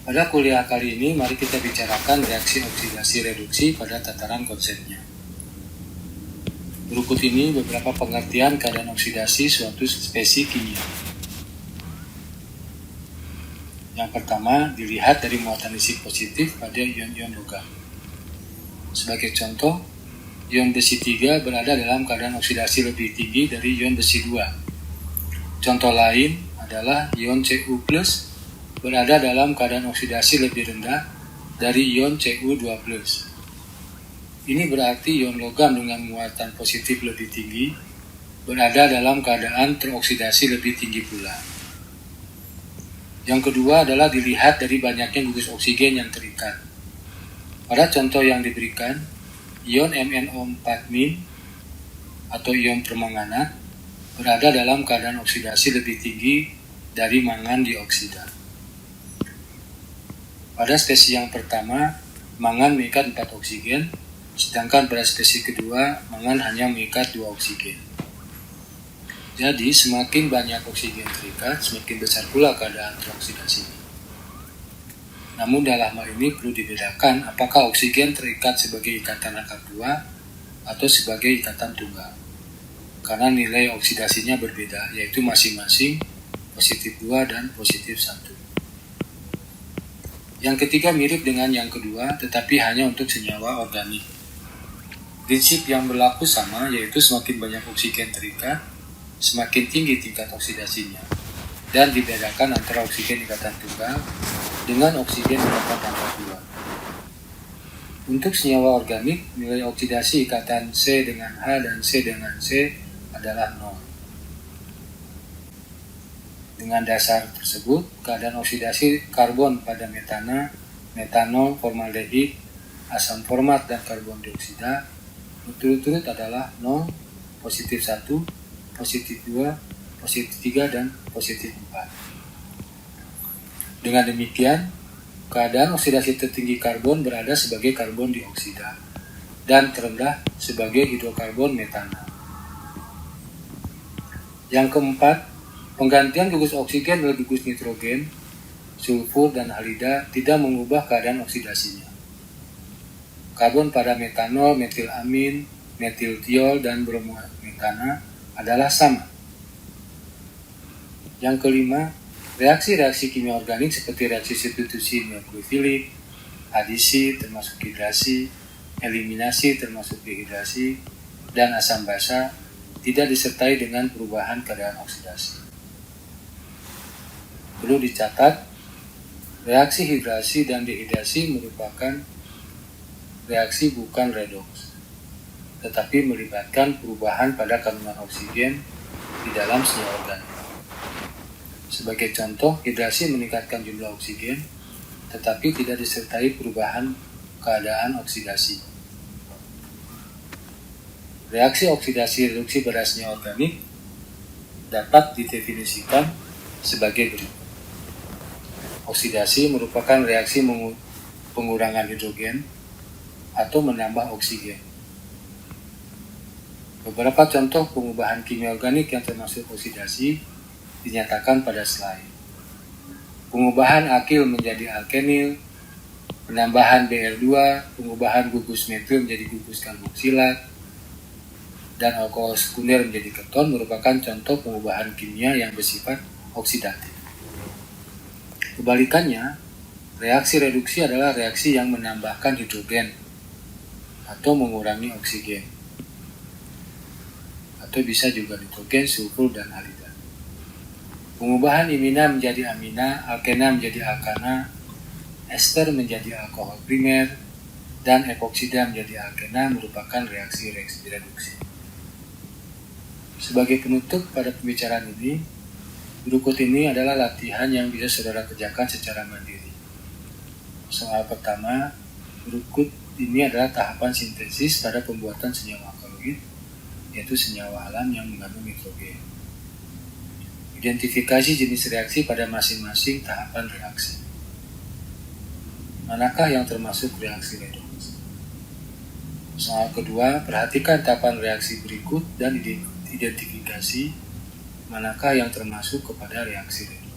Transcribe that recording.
Pada kuliah kali ini, mari kita bicarakan reaksi oksidasi reduksi pada tataran konsepnya. Berikut ini beberapa pengertian keadaan oksidasi suatu spesies kimia. Yang pertama, dilihat dari muatan isi positif pada ion-ion logam. Sebagai contoh, ion besi 3 berada dalam keadaan oksidasi lebih tinggi dari ion besi 2. Contoh lain adalah ion Cu+ berada dalam keadaan oksidasi lebih rendah dari ion Cu2+. Ini berarti ion logam dengan muatan positif lebih tinggi berada dalam keadaan teroksidasi lebih tinggi pula. Yang kedua adalah dilihat dari banyaknya gugus oksigen yang terikat. Pada contoh yang diberikan, ion MnO4- atau ion permanganat berada dalam keadaan oksidasi lebih tinggi dari mangan dioksida. Pada spesies yang pertama, mangan mengikat 4 oksigen, sedangkan pada spesies kedua, mangan hanya mengikat 2 oksigen. Jadi, semakin banyak oksigen terikat, semakin besar pula keadaan teroksidasi. Namun dalam hal ini perlu dibedakan apakah oksigen terikat sebagai ikatan rangkap 2 atau sebagai ikatan tunggal. Karena nilai oksidasinya berbeda, yaitu masing-masing positif 2 dan positif 1. Yang ketiga mirip dengan yang kedua, tetapi hanya untuk senyawa organik. Prinsip yang berlaku sama, yaitu semakin banyak oksigen terikat, semakin tinggi tingkat oksidasinya, dan dibedakan antara oksigen ikatan tunggal dengan oksigen ikatan rangkap 2. Untuk senyawa organik, nilai oksidasi ikatan C dengan H dan C dengan C adalah 0. Dengan dasar tersebut, keadaan oksidasi karbon pada metana, metanol, formaldehid, asam format, dan karbon dioksida berturut-turut adalah 0, positif 1, positif 2, positif 3, dan positif 4. Dengan demikian, keadaan oksidasi tertinggi karbon berada sebagai karbon dioksida dan terendah sebagai hidrokarbon metana. Yang keempat, penggantian gugus oksigen oleh gugus nitrogen, sulfur, dan halida tidak mengubah keadaan oksidasinya. Karbon pada metanol, metilamin, metiltiol, dan bromometana adalah sama. Yang kelima, reaksi-reaksi kimia organik seperti reaksi substitusi nukleofilik, adisi termasuk hidrasi, eliminasi termasuk dehidrasi, dan asam basa tidak disertai dengan perubahan keadaan oksidasi. Perlu dicatat, reaksi hidrasi dan dehidrasi merupakan reaksi bukan redoks, tetapi melibatkan perubahan pada kandungan oksigen di dalam senyawa organik. Sebagai contoh, hidrasi meningkatkan jumlah oksigen, tetapi tidak disertai perubahan keadaan oksidasi. Reaksi oksidasi reduksi pada senyawa organik dapat didefinisikan sebagai berikut. Oksidasi merupakan reaksi pengurangan hidrogen atau menambah oksigen. Beberapa contoh pengubahan kimia organik yang termasuk oksidasi dinyatakan pada slide. Pengubahan alkil menjadi alkenil, penambahan Br2, pengubahan gugus metil menjadi gugus karboksilat, dan alkohol sekunder menjadi keton merupakan contoh pengubahan kimia yang bersifat oksidatif. Kebalikannya, reaksi reduksi adalah reaksi yang menambahkan hidrogen atau mengurangi oksigen, atau bisa juga nitrogen, sulfur, dan halida. Pengubahan imina menjadi amina, alkena menjadi alkana, ester menjadi alkohol primer, dan epoksida menjadi alkena merupakan reaksi-reaksi reduksi. Sebagai penutup pada pembicaraan ini, berikut ini adalah latihan yang bisa saudara kerjakan secara mandiri. Soal pertama, berikut ini adalah tahapan sintesis pada pembuatan senyawa alkaloid, yaitu senyawa alam yang mengandung nitrogen. Identifikasi jenis reaksi pada masing-masing tahapan reaksi. Manakah yang termasuk reaksi redoks? Soal kedua, perhatikan tahapan reaksi berikut dan identifikasi manakah yang termasuk kepada reaksi redoks.